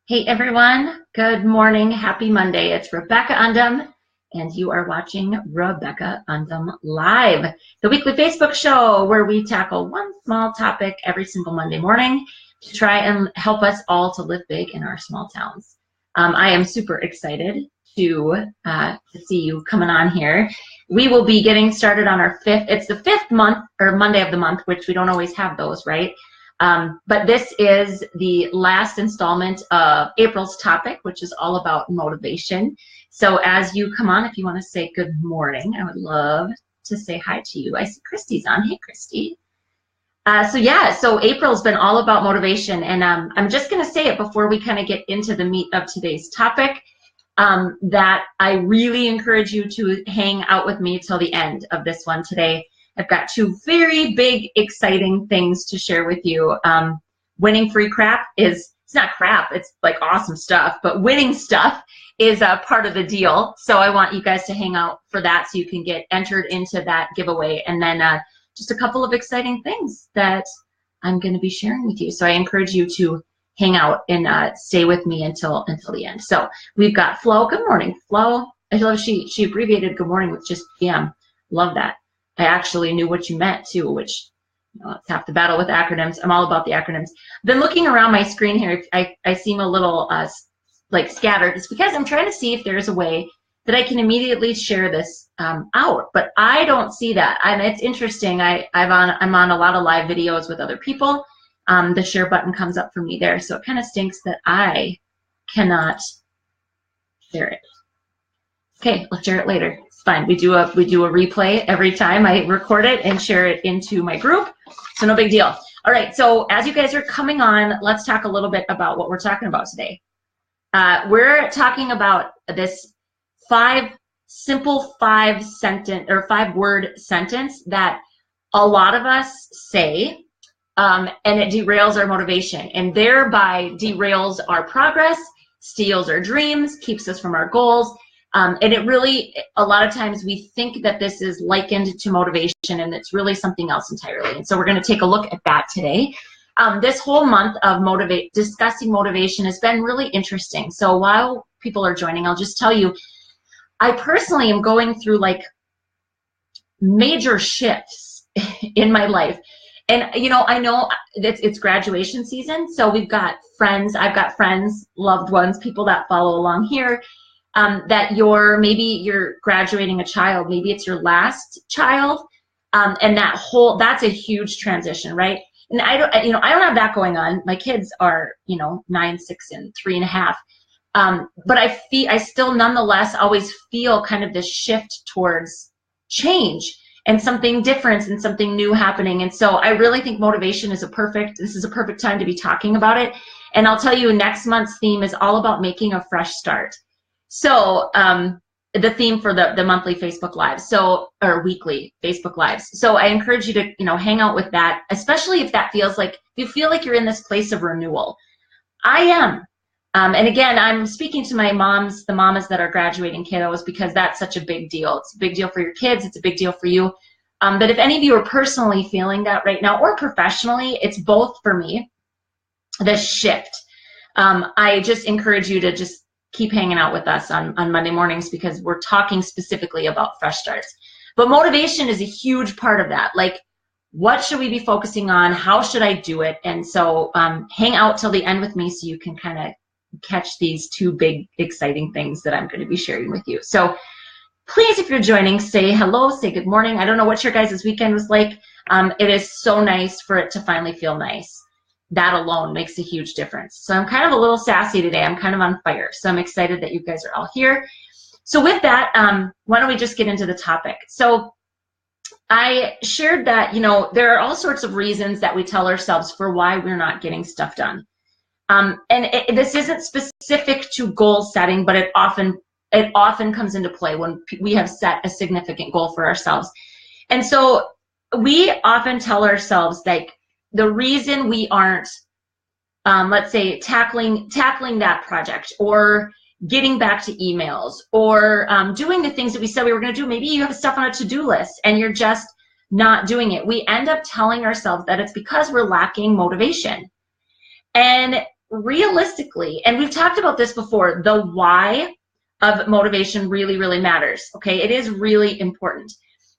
Hey everyone, good morning, happy Monday. It's Rebecca Undem, and you are watching Rebecca Undem Live, the weekly Facebook show where we tackle one small topic every single Monday morning to try and help us all to live big in our small towns. I am super excited to see you coming on here. We will be getting started on our it's the fifth month or Monday of the month, which we don't always have those, right? But this is the last installment of April's topic, which is all about motivation. So as you come on, if you want to say good morning, I would love to say hi to you. I see Christy's on. Hey, Christy. So April's been all about motivation, and I'm just going to say it before we kind of get into the meat of today's topic, that I really encourage you to hang out with me till the end of this one today. I've got two very big, exciting things to share with you. Winning free crap it's not crap, it's like awesome stuff, but winning stuff is a part of the deal. So I want you guys to hang out for that so you can get entered into that giveaway. And then just a couple of exciting things that I'm going to be sharing with you. So I encourage you to hang out and stay with me until the end. So we've got Flo. Good morning, Flo. I love she abbreviated good morning with just PM. Love that. I actually knew what you meant too, which, you know, it's half the battle with acronyms. I'm all about the acronyms. Then looking around my screen here, I seem a little like scattered. It's because I'm trying to see if there's a way that I can immediately share this out, but I don't see that. And it's interesting. I'm on a lot of live videos with other people. The share button comes up for me there, so it kind of stinks that I cannot share it. Okay, I'll share it later. Fine. We do a replay every time I record it and share it into my group, so no big deal. All right, so as you guys are coming on, let's talk a little bit about what we're talking about today. We're talking about this simple five word sentence that a lot of us say, and it derails our motivation and thereby derails our progress, steals our dreams, keeps us from our goals. And it really, a lot of times we think that this is likened to motivation, and it's really something else entirely. And so we're going to take a look at that today. This whole month of discussing motivation has been really interesting. So while people are joining, I'll just tell you, I personally am going through like major shifts in my life. And, you know, I know it's graduation season, so we've got friends, I've got friends, loved ones, people that follow along here. That maybe you're graduating a child, maybe it's your last child, and that's a huge transition, right? And I don't have that going on. My kids are, 9, 6, and 3.5. But I still nonetheless always feel kind of this shift towards change and something different and something new happening. And so I really think motivation is this is a perfect time to be talking about it. And I'll tell you, next month's theme is all about making a fresh start. So the theme for the monthly Facebook Lives, or weekly Facebook Lives. So I encourage you to, hang out with that, especially if that feels like, you feel like you're in this place of renewal. I am. And again, I'm speaking to the mamas that are graduating kiddos, because that's such a big deal. It's a big deal for your kids. It's a big deal for you. But if any of you are personally feeling that right now, or professionally, it's both for me, the shift. I just encourage you to just keep hanging out with us on Monday mornings, because we're talking specifically about fresh starts. But motivation is a huge part of that. Like, what should we be focusing on? How should I do it? And so hang out till the end with me so you can kind of catch these two big, exciting things that I'm going to be sharing with you. So please, if you're joining, say hello, say good morning. I don't know what your guys' weekend was like. It is so nice for it to finally feel nice. That alone makes a huge difference. So I'm kind of a little sassy today. I'm kind of on fire. So I'm excited that you guys are all here. So with that, why don't we just get into the topic? So I shared that, there are all sorts of reasons that we tell ourselves for why we're not getting stuff done. This isn't specific to goal setting, but it often comes into play when we have set a significant goal for ourselves. And so we often tell ourselves, like, the reason we aren't, let's say, tackling that project, or getting back to emails, or doing the things that we said we were going to do. Maybe you have stuff on a to-do list and you're just not doing it. We end up telling ourselves that it's because we're lacking motivation. And realistically, and we've talked about this before, the why of motivation really, really matters. Okay, it is really important.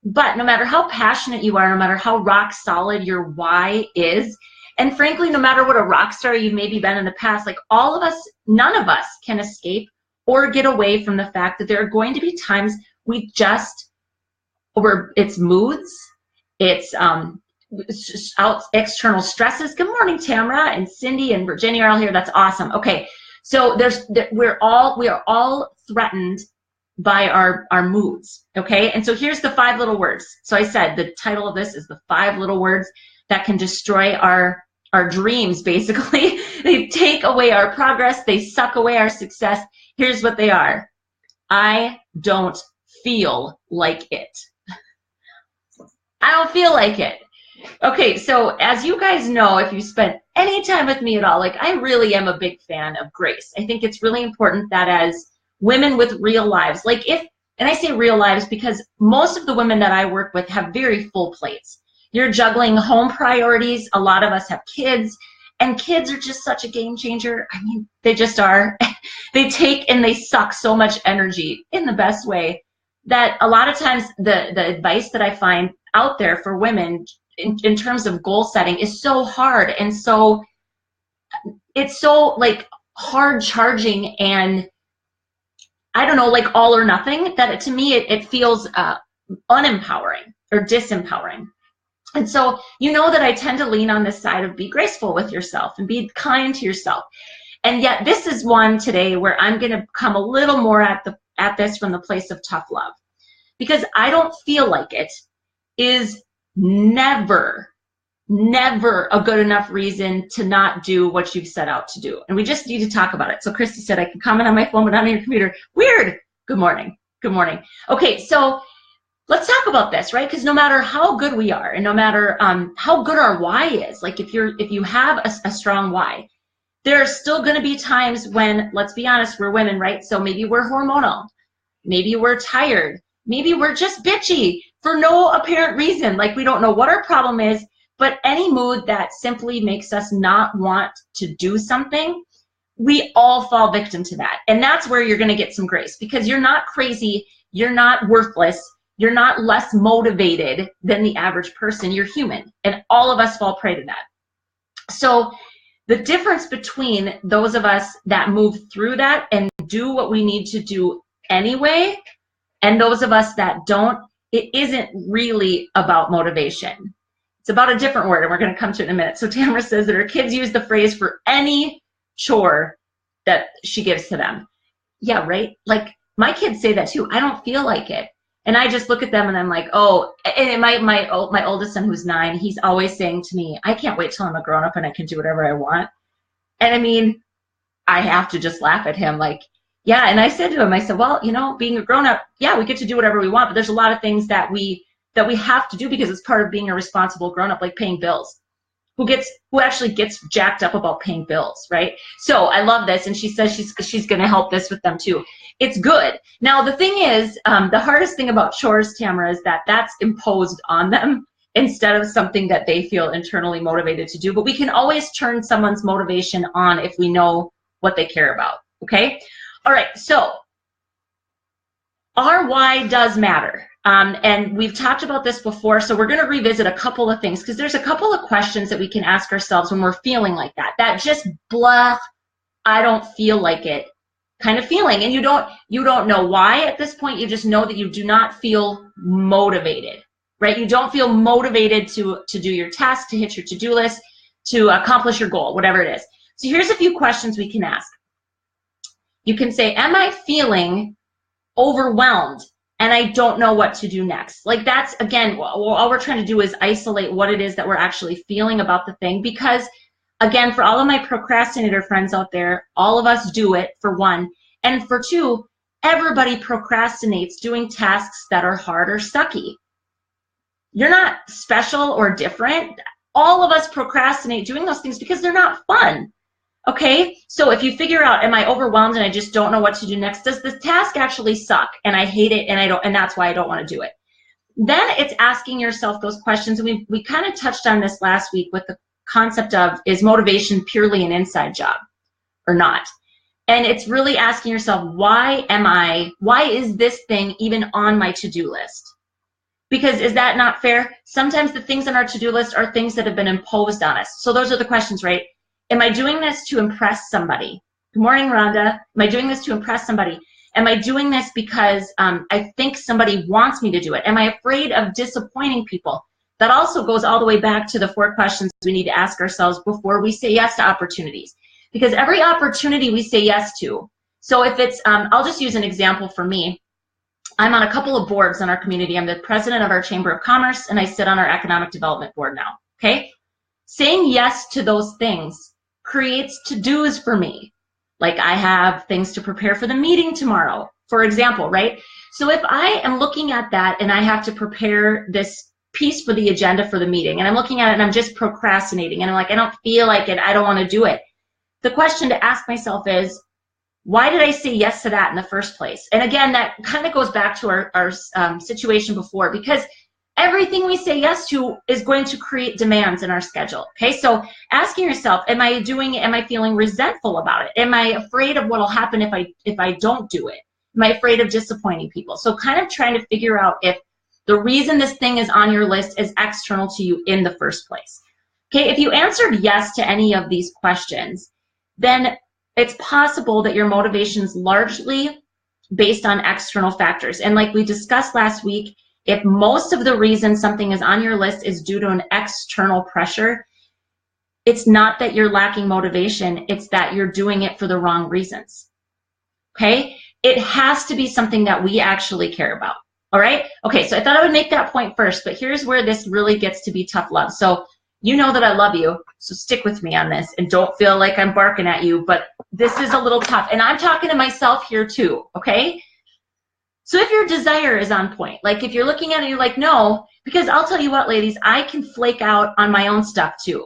But no matter how passionate you are, no matter how rock solid your why is, and frankly, no matter what a rock star you've maybe been in the past, like all of us, none of us can escape or get away from the fact that there are going to be times we just, it's moods, it's external stresses. Good morning, Tamara and Cindy and Virginia are all here. That's awesome. Okay, so we are all threatened by our moods. Okay, and so here's the 5 little words. So I said the title of this is the 5 little words that can destroy our dreams. Basically, they take away our progress. They suck away our success. Here's what they are. I don't feel like it. I don't feel like it. Okay, so as you guys know, if you spent any time with me at all, like I really am a big fan of grace. I think it's really important that as women with real lives, like and I say real lives because most of the women that I work with have very full plates. You're juggling home priorities. A lot of us have kids, and kids are just such a game changer. I mean, they just are. They take and they suck so much energy in the best way that a lot of times the advice that I find out there for women in terms of goal setting is so hard, and so it's so like hard charging, and I don't know, like all or nothing, that to me it feels unempowering or disempowering. And so you know that I tend to lean on this side of be graceful with yourself and be kind to yourself. And yet this is one today where I'm going to come a little more at this from the place of tough love, because I don't feel like it is never a good enough reason to not do what you've set out to do. And we just need to talk about it. So Christy said, I can comment on my phone but not on your computer. Weird. Good morning. Good morning. Okay, so let's talk about this, right? Because no matter how good we are and no matter how good our why is, like if you have a strong why, there are still going to be times when, let's be honest, we're women, right? So maybe we're hormonal. Maybe we're tired. Maybe we're just bitchy for no apparent reason. Like we don't know what our problem is, but any mood that simply makes us not want to do something, we all fall victim to that. And that's where you're going to get some grace, because you're not crazy. You're not worthless. You're not less motivated than the average person. You're human, and all of us fall prey to that. So the difference between those of us that move through that and do what we need to do anyway, and those of us that don't, it isn't really about motivation. It's about a different word, and we're going to come to it in a minute. So Tamara says that her kids use the phrase for any chore that she gives to them. Yeah, right? Like my kids say that too. I don't feel like it. And I just look at them and I'm like, oh, and my oldest son who's 9, he's always saying to me, I can't wait till I'm a grown up and I can do whatever I want. And I mean, I have to just laugh at him like, yeah. And I said to him, I said, well, you know, being a grown up, yeah, we get to do whatever we want, but there's a lot of things that we have to do because it's part of being a responsible grown up, like paying bills. Who actually gets jacked up about paying bills, right? So I love this, and she says she's going to help this with them too. It's good. Now the thing is, the hardest thing about chores, Tamara, is that that's imposed on them instead of something that they feel internally motivated to do. But we can always turn someone's motivation on if we know what they care about. Okay. All right. So our why does matter. And we've talked about this before, so we're going to revisit a couple of things, because there's a couple of questions that we can ask ourselves when we're feeling like that just blah, I don't feel like it kind of feeling. And you don't know why at this point. You just know that you do not feel motivated, right? You don't feel motivated to do your task, to hit your to-do list, to accomplish your goal, whatever it is. So here's a few questions we can ask. You can say, am I feeling overwhelmed and I don't know what to do next? Like that's, again, all we're trying to do is isolate what it is that we're actually feeling about the thing, because again, for all of my procrastinator friends out there, all of us do it, for one. And for two, everybody procrastinates doing tasks that are hard or sucky. You're not special or different. All of us procrastinate doing those things because they're not fun. Okay, so if you figure out, am I overwhelmed and I just don't know what to do next? Does the task actually suck and I hate it and that's why I don't want to do it? Then it's asking yourself those questions. And we kind of touched on this last week with the concept of, is motivation purely an inside job? or not? And it's really asking yourself, why is this thing even on my to-do list? Because is that not fair? Sometimes the things on our to-do list are things that have been imposed on us. So those are the questions, right? Am I doing this to impress somebody? Good morning, Rhonda. Am I doing this to impress somebody? Am I doing this because I think somebody wants me to do it? Am I afraid of disappointing people? That also goes all the way back to the 4 questions we need to ask ourselves before we say yes to opportunities. Because every opportunity we say yes to, so if it's, I'll just use an example for me. I'm on a couple of boards in our community. I'm the president of our Chamber of Commerce, and I sit on our Economic Development Board now, okay? Saying yes to those things creates to-dos for me. Like I have things to prepare for the meeting tomorrow, for example, right? So if I am looking at that and I have to prepare this piece for the agenda for the meeting, and I'm looking at it and I'm just procrastinating, and I'm like, I don't feel like it, I don't want to do it. The question to ask myself is, why did I say yes to that in the first place? And again, that kind of goes back to our situation before, because everything we say yes to is going to create demands in our schedule. Okay, so asking yourself, am I feeling resentful about it? Am I afraid of what will happen if I don't do it? Am I afraid of disappointing people? So kind of trying to figure out if the reason this thing is on your list is external to you in the first place. Okay, if you answered yes to any of these questions, then it's possible that your motivation is largely based on external factors. And like we discussed last week, if most of the reason something is on your list is due to an external pressure, it's not that you're lacking motivation, it's that you're doing it for the wrong reasons. Okay? It has to be something that we actually care about. All right? Okay, so I thought I would make that point first, but here's where this really gets to be tough love. So you know that I love you, so stick with me on this and don't feel like I'm barking at you, but this is a little tough. And I'm talking to myself here too, okay? So if your desire is on point, like if you're looking at it, you're like, no, because I'll tell you what, ladies, I can flake out on my own stuff too.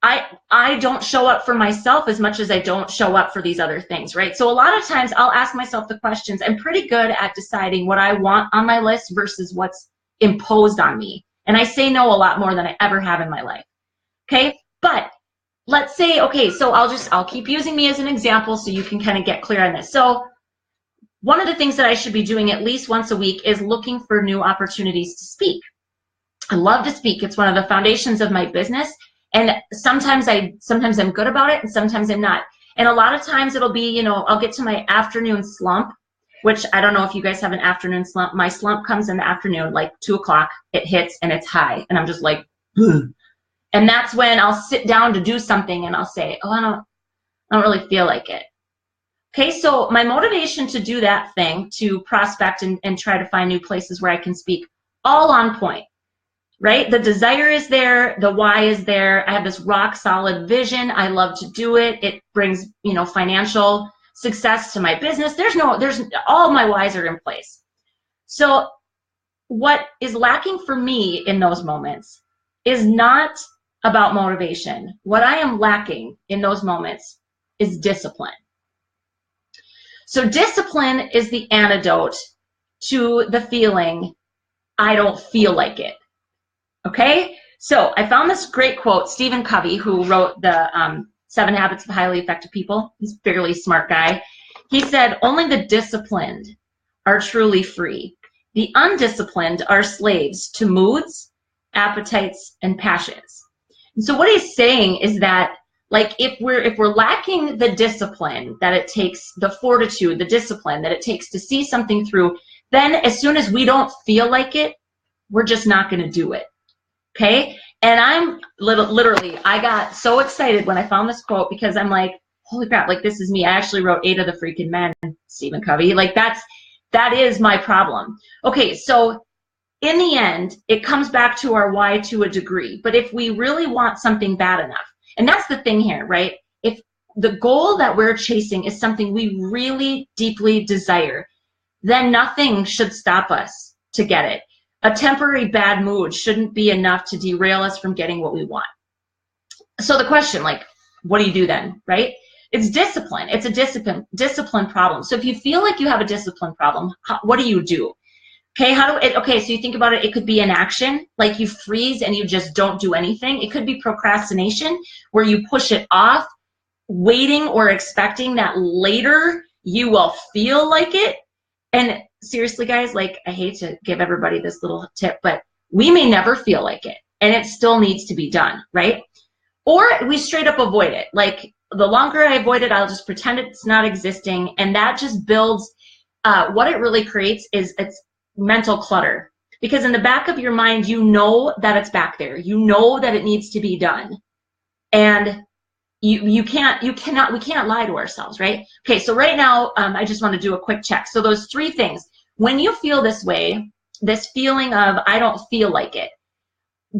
I don't show up for myself as much as I don't show up for these other things, right? So a lot of times I'll ask myself the questions. I'm pretty good at deciding what I want on my list versus what's imposed on me. And I say no a lot more than I ever have in my life, okay? But let's say, okay, so I'll keep using me as an example so you can kind of get clear on this. So one of the things that I should be doing at least once a week is looking for new opportunities to speak. I love to speak. It's one of the foundations of my business. And sometimes I'm good about it and sometimes I'm not. And a lot of times it'll be, you know, I'll get to my afternoon slump, which I don't know if you guys have an afternoon slump. My slump comes in the afternoon, like 2 o'clock, it hits and it's high. And I'm just like, ugh. And that's when I'll sit down to do something and I'll say, oh, I don't really feel like it. Okay, so my motivation to do that thing, to prospect and try to find new places where I can speak, all on point, right? The desire is there, the why is there. I have this rock solid vision. I love to do it. It brings, you know, financial success to my business. There's all my whys are in place. So what is lacking for me in those moments is not about motivation. What I am lacking in those moments is discipline. So discipline is the antidote to the feeling, I don't feel like it. Okay? So I found this great quote, Stephen Covey, who wrote the 7 Habits of Highly Effective People. He's a fairly smart guy. He said, only the disciplined are truly free. The undisciplined are slaves to moods, appetites, and passions. And so what he's saying is that, like, if we're lacking the discipline that it takes, the fortitude, the discipline that it takes to see something through, then as soon as we don't feel like it, we're just not going to do it. Okay? And I'm literally, I got so excited when I found this quote because I'm like, holy crap, like this is me. I actually wrote 8 of the freaking Men, Stephen Covey. Like that is my problem. Okay, so in the end, it comes back to our why to a degree. But if we really want something bad enough, and that's the thing here, right? If the goal that we're chasing is something we really deeply desire, then nothing should stop us to get it. A temporary bad mood shouldn't be enough to derail us from getting what we want. So the question, like, what do you do then, right? It's discipline. It's a discipline problem. So if you feel like you have a discipline problem, what do you do? Okay, so you think about it, it could be an action, like you freeze and you just don't do anything. It could be procrastination, where you push it off waiting or expecting that later you will feel like it. And seriously, guys, like, I hate to give everybody this little tip, but we may never feel like it, and it still needs to be done, right? Or we straight up avoid it. Like, the longer I avoid it, I'll just pretend it's not existing, and that just builds, what it really creates is it's mental clutter. Because in the back of your mind, you know that it's back there. You know that it needs to be done. And we can't lie to ourselves, right? Okay, so right now, I just want to do a quick check. So those 3 things. When you feel this way, this feeling of, I don't feel like it,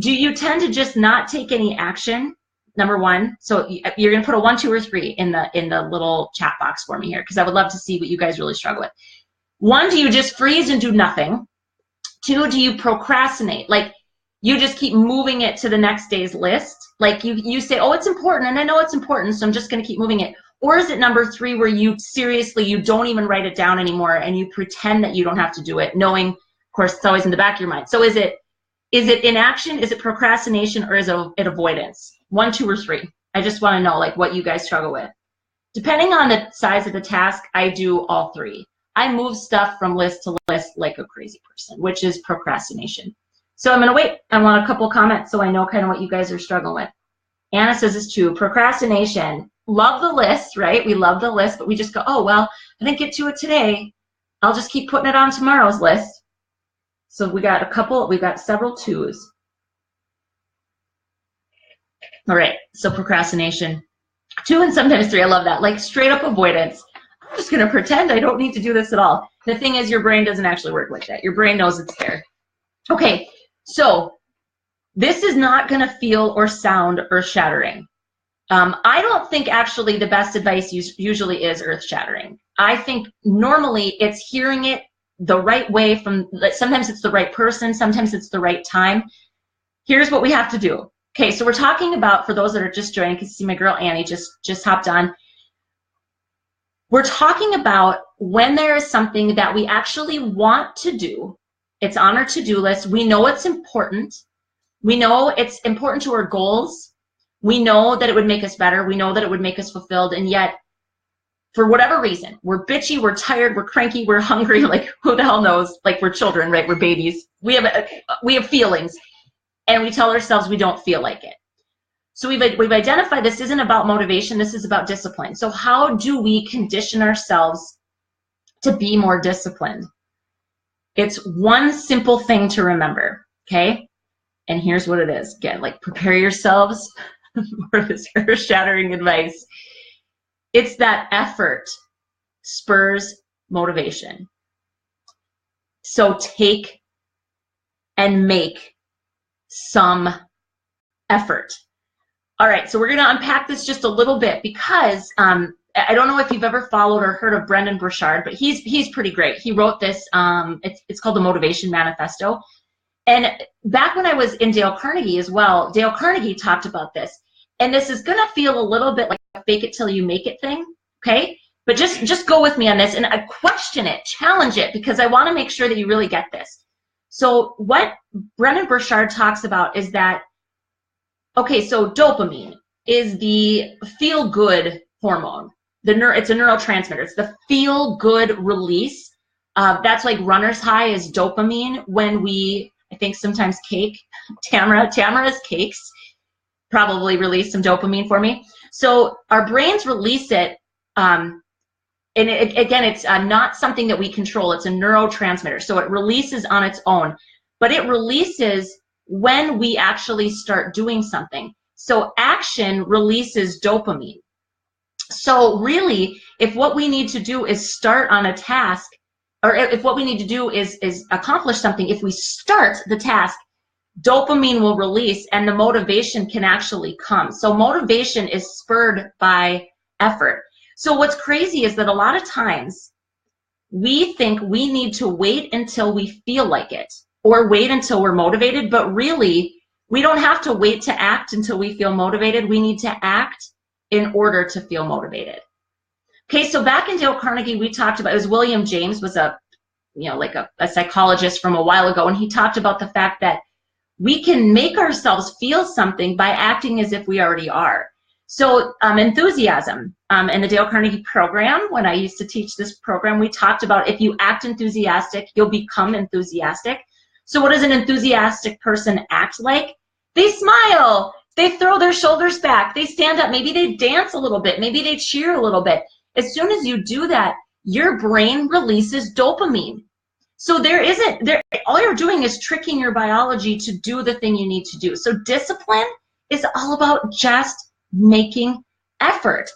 do you tend to just not take any action? Number 1. So you're going to put a 1, 2, or 3 in the little chat box for me here, because I would love to see what you guys really struggle with. 1, do you just freeze and do nothing? 2, do you procrastinate? Like, you just keep moving it to the next day's list. Like, you say, oh, it's important, and I know it's important, so I'm just going to keep moving it. Or is it number 3, where you don't even write it down anymore, and you pretend that you don't have to do it, knowing, of course, it's always in the back of your mind. So is it inaction, is it procrastination, or is it avoidance? 1, 2, or 3. I just want to know, like, what you guys struggle with. Depending on the size of the task, I do all 3. I move stuff from list to list like a crazy person, which is procrastination. So I'm going to wait. I want a couple comments so I know kind of what you guys are struggling with. Anna says it's true. Procrastination. Love the list, right? We love the list, but we just go, oh, well, I didn't get to it today. I'll just keep putting it on tomorrow's list. So we got several 2s. All right, so procrastination. 2 and sometimes 3, I love that. Like, straight up avoidance. I'm just going to pretend I don't need to do this at all. The thing is, your brain doesn't actually work like that. Your brain knows it's there. Okay, so this is not going to feel or sound earth-shattering. I don't think actually the best advice usually is earth-shattering. I think normally it's hearing it the right way from, sometimes it's the right person, sometimes it's the right time. Here's what we have to do. Okay, so we're talking about, for those that are just joining, you can see my girl Annie just hopped on. We're talking about when there is something that we actually want to do. It's on our to-do list. We know it's important. We know it's important to our goals. We know that it would make us better. We know that it would make us fulfilled. And yet, for whatever reason, we're bitchy, we're tired, we're cranky, we're hungry. Like, who the hell knows? Like, we're children, right? We're babies. We have feelings. And we tell ourselves we don't feel like it. So we've identified this isn't about motivation. This is about discipline. So how do we condition ourselves to be more disciplined? It's one simple thing to remember, okay? And here's what it is. Again, like, prepare yourselves for this earth-shattering advice. It's that effort spurs motivation. So take and make some effort. All right, so we're going to unpack this just a little bit, because I don't know if you've ever followed or heard of Brendon Burchard, but he's pretty great. He wrote this, it's called the Motivation Manifesto. And back when I was in Dale Carnegie as well, Dale Carnegie talked about this. And this is going to feel a little bit like a fake it till you make it thing, okay? But just go with me on this, and I question it, challenge it, because I want to make sure that you really get this. So what Brendon Burchard talks about is that, okay, so dopamine is the feel-good hormone. It's a neurotransmitter. It's the feel-good release. That's like runner's high is dopamine. When we, I think sometimes cake, Tamara's cakes probably release some dopamine for me. So our brains release it, and again, it's not something that we control. It's a neurotransmitter. So it releases on its own, but it releases when we actually start doing something. So action releases dopamine. So really, if what we need to do is start on a task, or if what we need to do is accomplish something, if we start the task, dopamine will release and the motivation can actually come. So motivation is spurred by effort. So what's crazy is that a lot of times we think we need to wait until we feel like it, or wait until we're motivated, but really we don't have to wait to act until we feel motivated. We need to act in order to feel motivated. Okay, so back in Dale Carnegie, we talked about, it was William James, was a psychologist from a while ago, and he talked about the fact that we can make ourselves feel something by acting as if we already are. So enthusiasm. In the Dale Carnegie program, when I used to teach this program, we talked about if you act enthusiastic, you'll become enthusiastic. So what does an enthusiastic person act like? They smile. They throw their shoulders back. They stand up. Maybe they dance a little bit. Maybe they cheer a little bit. As soon as you do that, your brain releases dopamine. So all you're doing is tricking your biology to do the thing you need to do. So discipline is all about just making effort.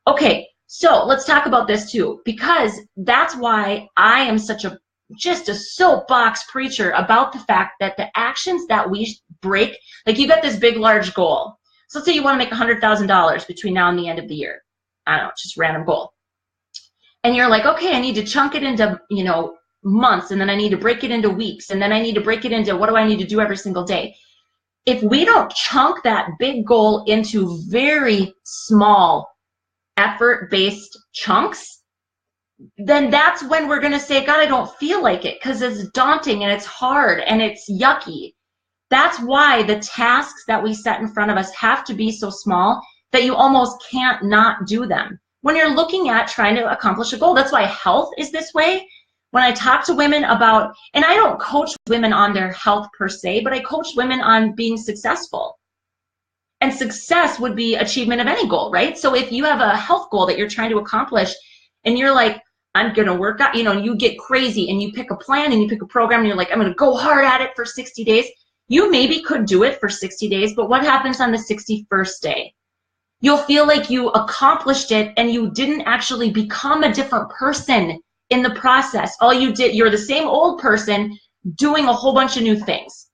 Okay, so let's talk about this too, because that's why I am just a soapbox preacher about the fact that the actions that we break, like you got this big, large goal. So let's say you want to make $100,000 between now and the end of the year. I don't know, just a random goal. And you're like, okay, I need to chunk it into, months, and then I need to break it into weeks, and then I need to break it into what do I need to do every single day. If we don't chunk that big goal into very small effort-based chunks, then that's when we're going to say, God, I don't feel like it, because it's daunting and it's hard and it's yucky. That's why the tasks that we set in front of us have to be so small that you almost can't not do them when you're looking at trying to accomplish a goal. That's why health is this way. When I talk to women about, and I don't coach women on their health per se, but I coach women on being successful. And success would be achievement of any goal, right? So if you have a health goal that you're trying to accomplish and you're like, I'm going to work out, you get crazy and you pick a plan and you pick a program and you're like, I'm going to go hard at it for 60 days. You maybe could do it for 60 days, but what happens on the 61st day? You'll feel like you accomplished it and you didn't actually become a different person in the process. All you did, you're the same old person doing a whole bunch of new things.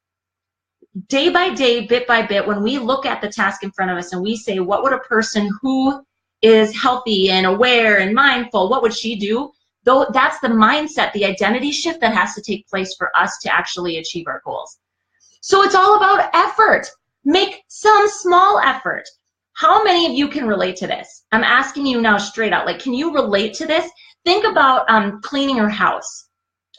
Day by day, bit by bit, when we look at the task in front of us and we say, what would a person who is healthy and aware and mindful, what would she do? Though that's the mindset, the identity shift that has to take place for us to actually achieve our goals. So it's all about effort. Make some small effort. How many of you can relate to this? I'm asking you now straight out, can you relate to this? Think about cleaning your house.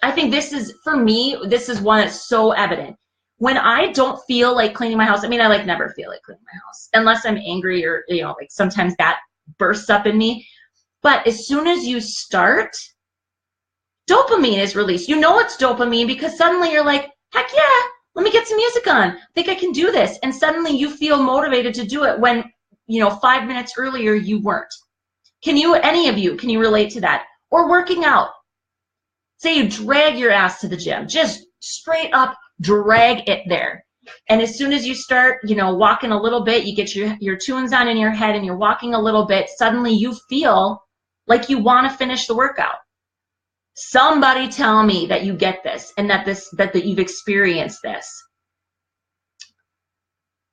I think this is, for me, this is one that's so evident. When I don't feel like cleaning my house, I never feel like cleaning my house unless I'm angry or, sometimes that bursts up in me. But as soon as you start, dopamine is released. You know it's dopamine because suddenly you're like, heck yeah, let me get some music on. I think I can do this. And suddenly you feel motivated to do it when, 5 minutes earlier you weren't. Any of you, can you relate to that? Or working out. Say you drag your ass to the gym, just straight up drag it there. And as soon as you start, walking a little bit, you get your tunes on in your head and you're walking a little bit, suddenly you feel like you want to finish the workout. Somebody tell me that you get this and that you've experienced this.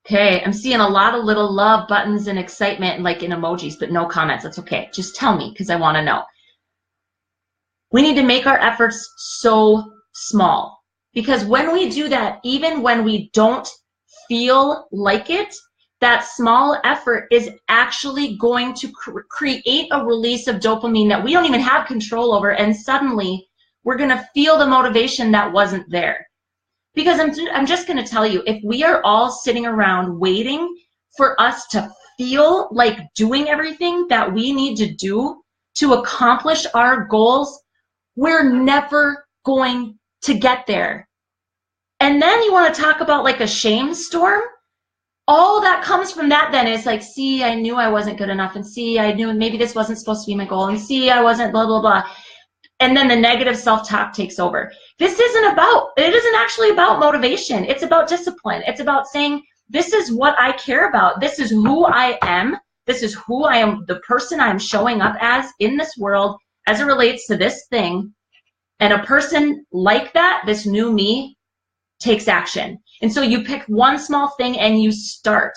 Okay, I'm seeing a lot of little love buttons and excitement in emojis, but no comments. That's okay. Just tell me because I want to know. We need to make our efforts so small because when we do that, even when we don't feel like it, that small effort is actually going to create a release of dopamine that we don't even have control over, and suddenly we're going to feel the motivation that wasn't there. Because I'm just going to tell you, if we are all sitting around waiting for us to feel like doing everything that we need to do to accomplish our goals, we're never going to get there. And then you want to talk about a shame storm? All that comes from that then is see, I knew I wasn't good enough, and see, I knew maybe this wasn't supposed to be my goal, and see, I wasn't blah, blah, blah. And then the negative self-talk takes over. It isn't actually about motivation. It's about discipline. It's about saying, this is what I care about. This is who I am. This is who I am, the person I'm showing up as in this world as it relates to this thing. And a person like that, this new me, takes action. And so you pick one small thing and you start.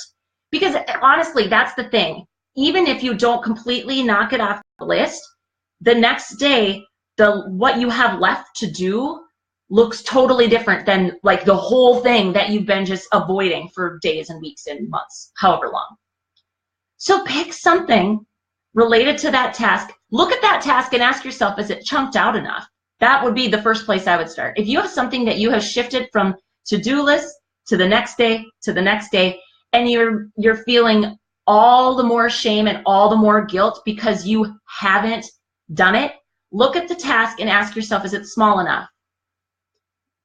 Because honestly, that's the thing. Even if you don't completely knock it off the list, the next day, what you have left to do looks totally different than the whole thing that you've been just avoiding for days and weeks and months, however long. So pick something related to that task. Look at that task and ask yourself, is it chunked out enough? That would be the first place I would start. If you have something that you have shifted from to-do list to the next day, and you're feeling all the more shame and all the more guilt because you haven't done it, look at the task and ask yourself, is it small enough?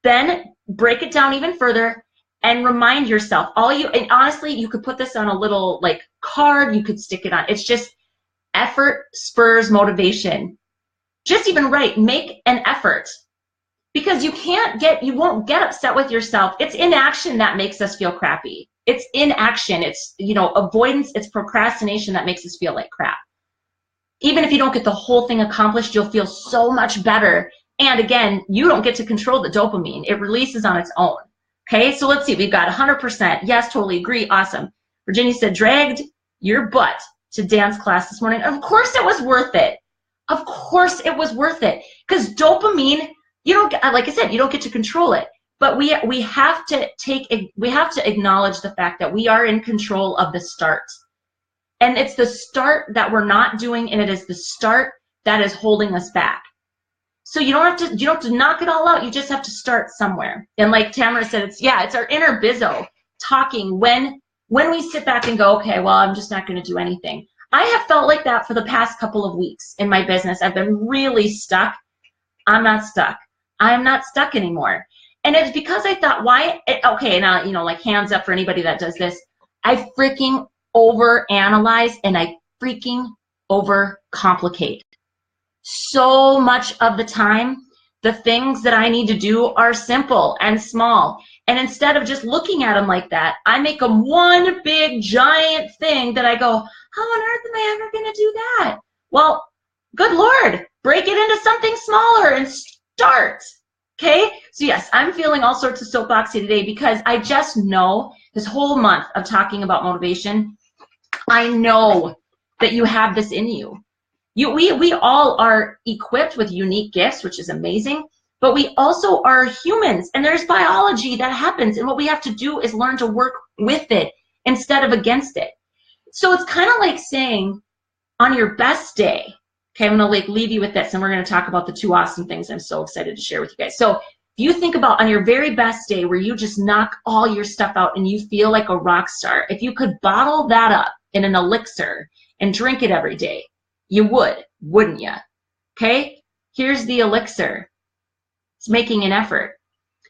Then break it down even further and remind yourself, and honestly, you could put this on a little like card, you could stick it on. It's just effort spurs motivation. Just even make an effort. Because you won't get upset with yourself. It's inaction that makes us feel crappy. It's inaction. It's, avoidance. It's procrastination that makes us feel like crap. Even if you don't get the whole thing accomplished, you'll feel so much better. And again, you don't get to control the dopamine. It releases on its own. Okay, so let's see. We've got 100%. Yes, totally agree. Awesome. Virginia said, dragged your butt to dance class this morning. Of course it was worth it. Of course it was worth it. Because dopamine, like I said, you don't get to control it. But we have to acknowledge the fact that we are in control of the start. And it's the start that we're not doing, and it is the start that is holding us back. So you don't have to knock it all out. You just have to start somewhere. And like Tamara said, it's our inner bizzo talking when we sit back and go, okay, well, I'm just not going to do anything. I have felt like that for the past couple of weeks in my business. I've been really stuck. I'm not stuck. I'm not stuck anymore. And it's because I thought, okay, now, like hands up for anybody that does this. I freaking overanalyze and I freaking overcomplicate. So much of the time, the things that I need to do are simple and small. And instead of just looking at them like that, I make them one big giant thing that I go, how on earth am I ever going to do that? Well, good Lord, break it into something smaller and start. Okay? So yes, I'm feeling all sorts of soapboxy today because I just know this whole month of talking about motivation, I know that you have this in you. We all are equipped with unique gifts, which is amazing, but we also are humans, and there's biology that happens, and what we have to do is learn to work with it instead of against it. So it's kind of like saying, on your best day, okay, I'm going to leave you with this, and we're going to talk about the 2 awesome things I'm so excited to share with you guys. So if you think about on your very best day where you just knock all your stuff out and you feel like a rock star, if you could bottle that up in an elixir and drink it every day, you would, wouldn't you? Okay? Here's the elixir. It's making an effort.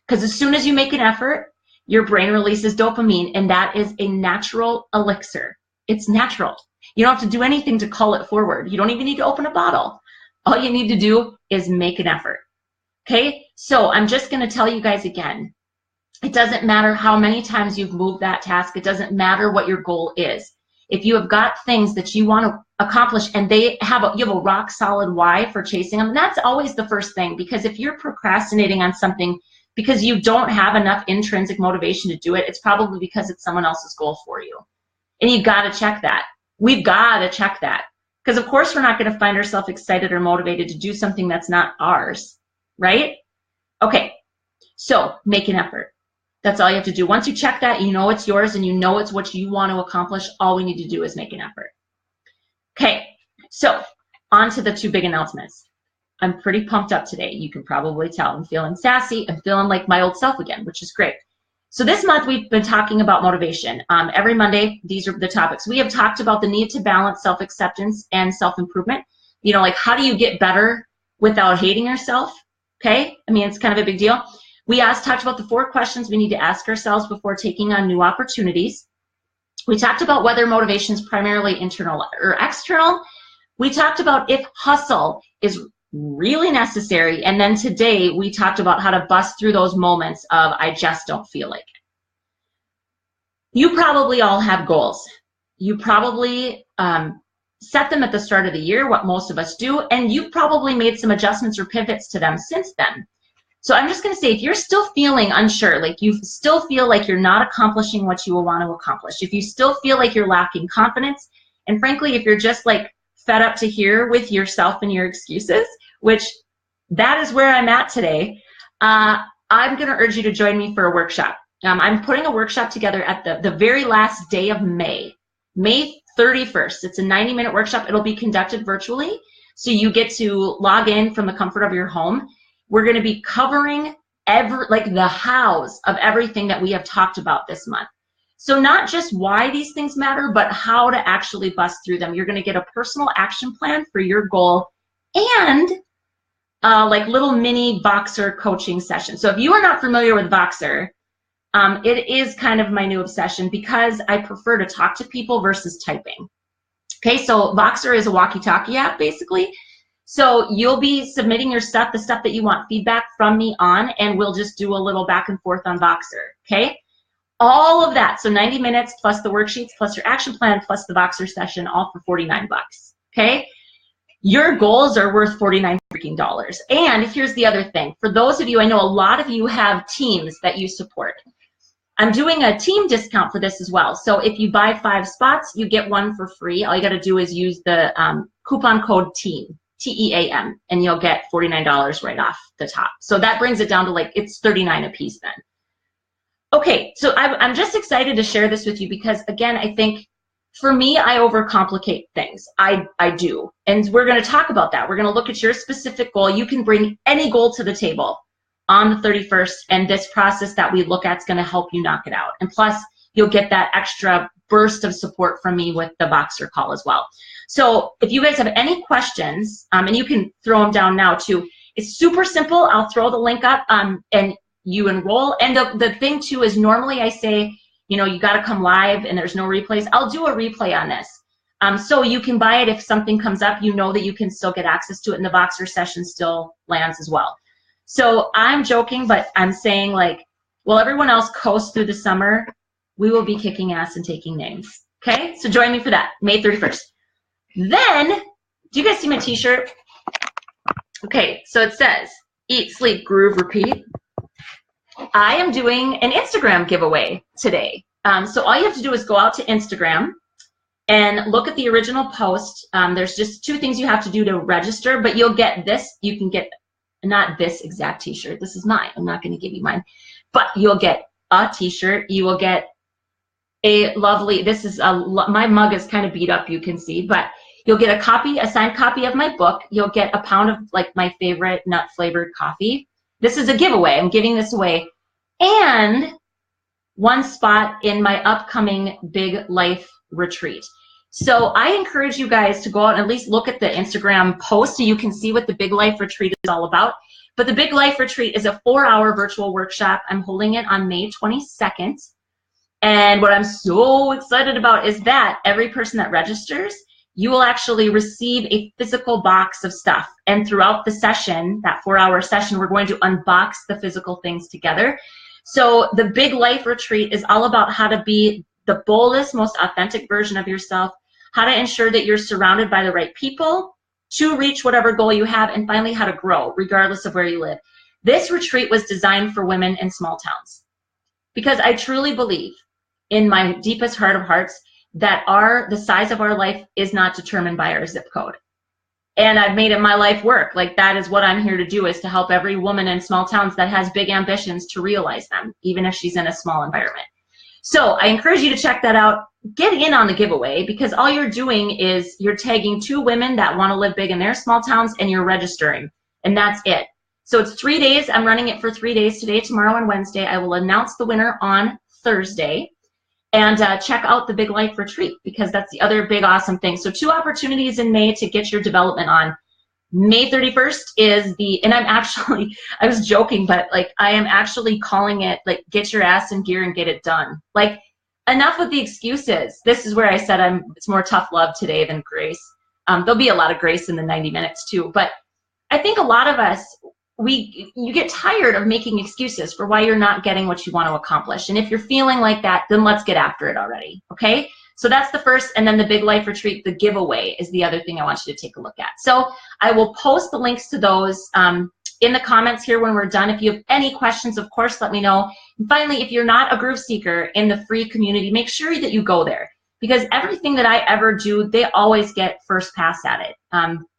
Because as soon as you make an effort, your brain releases dopamine, and that is a natural elixir. It's natural. You don't have to do anything to call it forward. You don't even need to open a bottle. All you need to do is make an effort. Okay? So I'm just going to tell you guys again. It doesn't matter how many times you've moved that task. It doesn't matter what your goal is. If you have got things that you want to accomplish and you have a rock solid why for chasing them, that's always the first thing. Because if you're procrastinating on something because you don't have enough intrinsic motivation to do it, it's probably because it's someone else's goal for you. And you've got to check that. We've got to check that. Because of course we're not going to find ourselves excited or motivated to do something that's not ours, right? Okay, so make an effort. That's all you have to do. Once you check that, you know it's yours and you know it's what you want to accomplish, all we need to do is make an effort. Okay, so on to the 2 big announcements. I'm pretty pumped up today. You can probably tell. I'm feeling sassy. I'm feeling like my old self again, which is great. So this month we've been talking about motivation. Every Monday, these are the topics. We have talked about the need to balance self-acceptance and self-improvement. Like how do you get better without hating yourself? Okay, I mean, it's kind of a big deal. We talked about the 4 questions we need to ask ourselves before taking on new opportunities. We talked about whether motivation is primarily internal or external. We talked about if hustle is really necessary. And then today we talked about how to bust through those moments of I just don't feel like it. You probably all have goals. You probably set them at the start of the year, what most of us do, and you've probably made some adjustments or pivots to them since then. So I'm just going to say, if you're still feeling unsure, like you still feel like you're not accomplishing what you will want to accomplish, if you still feel like you're lacking confidence, and frankly, if you're just like fed up to here with yourself and your excuses, which that is where I'm at today, I'm going to urge you to join me for a workshop. I'm putting a workshop together at the very last day of May 31st. It's a 90-minute workshop. It'll be conducted virtually, so you get to log in from the comfort of your home. We're going to be covering the hows of everything that we have talked about this month. So not just why these things matter, but how to actually bust through them. You're going to get a personal action plan for your goal and like little mini Voxer coaching sessions. So if you are not familiar with Voxer, it is kind of my new obsession because I prefer to talk to people versus typing. Okay, so Voxer is a walkie-talkie app basically. So you'll be submitting your stuff, the stuff that you want feedback from me on, and we'll just do a little back and forth on Voxer, okay? All of that, so 90 minutes plus the worksheets, plus your action plan, plus the Voxer session, all for 49 bucks, okay? Your goals are worth $49 freaking dollars. And here's the other thing. For those of you, I know a lot of you have teams that you support. I'm doing a team discount for this as well. So if you buy 5 spots, you get 1 for free. All you got to do is use the coupon code TEAM, T-E-A-M, and you'll get $49 right off the top. So that brings it down to like, it's $39 a piece then. Okay, so I'm just excited to share this with you because, again, I think for me, I overcomplicate things. I do. And we're going to talk about that. We're going to look at your specific goal. You can bring any goal to the table on the 31st, and this process that we look at is going to help you knock it out. And plus, you'll get that extra burst of support from me with the Voxer call as well. So if you guys have any questions, and you can throw them down now too, it's super simple. I'll throw the link up and you enroll. And the thing too is normally I say, you know, you got to come live and there's no replays. I'll do a replay on this. So you can buy it if something comes up, you know that you can still get access to it, and the Voxer session still lands as well. So I'm joking, but I'm saying, like, while everyone else coasts through the summer, we will be kicking ass and taking names. Okay? So join me for that, May 31st. Then, do you guys see my t-shirt? Okay, so it says, eat, sleep, groove, repeat. I am doing an Instagram giveaway today. So all you have to do is go out to Instagram and look at the original post. There's just 2 things you have to do to register, but you'll get this. You can get, not this exact t-shirt. This is mine. I'm not going to give you mine. But you'll get a t-shirt. You will get a lovely, this is my mug is kind of beat up, you can see, but you'll get a signed copy of my book. You'll get a pound of like my favorite nut flavored coffee. This is a giveaway. I'm giving this away. And 1 spot in my upcoming Big Life Retreat. So I encourage you guys to go out and at least look at the Instagram post so you can see what the Big Life Retreat is all about. But the Big Life Retreat is a 4-hour virtual workshop. I'm holding it on May 22nd. And what I'm so excited about is that every person that registers, you will actually receive a physical box of stuff. And throughout the session, that 4-hour session, we're going to unbox the physical things together. So the Big Life Retreat is all about how to be the boldest, most authentic version of yourself, how to ensure that you're surrounded by the right people to reach whatever goal you have, and finally how to grow regardless of where you live. This retreat was designed for women in small towns because I truly believe in my deepest heart of hearts that the size of our life is not determined by our zip code. And I've made it my life work. Like, that is what I'm here to do, is to help every woman in small towns that has big ambitions to realize them, even if she's in a small environment. So I encourage you to check that out. Get in on the giveaway, because all you're doing is you're tagging 2 women that want to live big in their small towns, and you're registering, and that's it. So it's 3 days. I'm running it for 3 days, today, tomorrow, and Wednesday. I will announce the winner on Thursday. And check out the Big Life Retreat, because that's the other big awesome thing. So 2 opportunities in May to get your development on. May 31st is and I was joking, but like, I am actually calling it like, get your ass in gear and get it done. Like, enough with the excuses. This is where I said it's more tough love today than grace. There'll be a lot of grace in the 90 minutes too, but I think a lot of us, you get tired of making excuses for why you're not getting what you want to accomplish. And if you're feeling like that, then let's get after it already, okay? So that's the first, and then the Big Life Retreat, the giveaway, is the other thing I want you to take a look at. So I will post the links to those in the comments here when we're done. If you have any questions, of course, let me know. And finally, if you're not a groove seeker in the free community, make sure that you go there, because everything that I ever do, they always get first pass at it.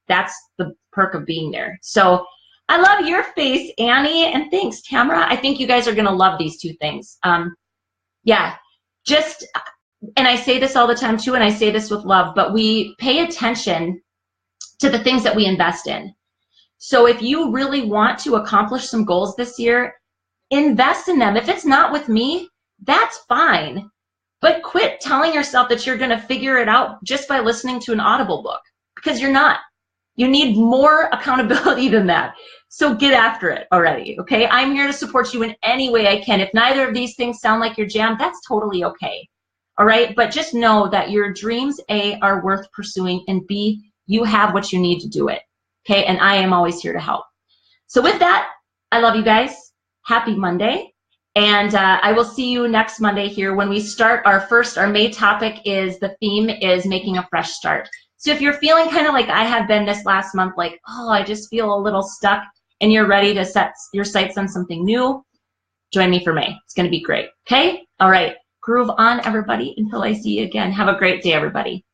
That's the perk of being there. So I love your face, Annie, and thanks, Tamara. I think you guys are gonna love these 2 things. Yeah, and I say this all the time too, and I say this with love, but we pay attention to the things that we invest in. So if you really want to accomplish some goals this year, invest in them. If it's not with me, that's fine. But quit telling yourself that you're going to figure it out just by listening to an Audible book, because you're not. You need more accountability than that. So get after it already, okay? I'm here to support you in any way I can. If neither of these things sound like your jam, that's totally okay, all right? But just know that your dreams, A, are worth pursuing, and B, you have what you need to do it, okay? And I am always here to help. So with that, I love you guys. Happy Monday. And I will see you next Monday here when we start our May topic is, the theme is making a fresh start. So if you're feeling kind of like I have been this last month, like, oh, I just feel a little stuck, and you're ready to set your sights on something new, join me for May. It's going to be great. Okay? All right. Groove on, everybody, until I see you again. Have a great day, everybody.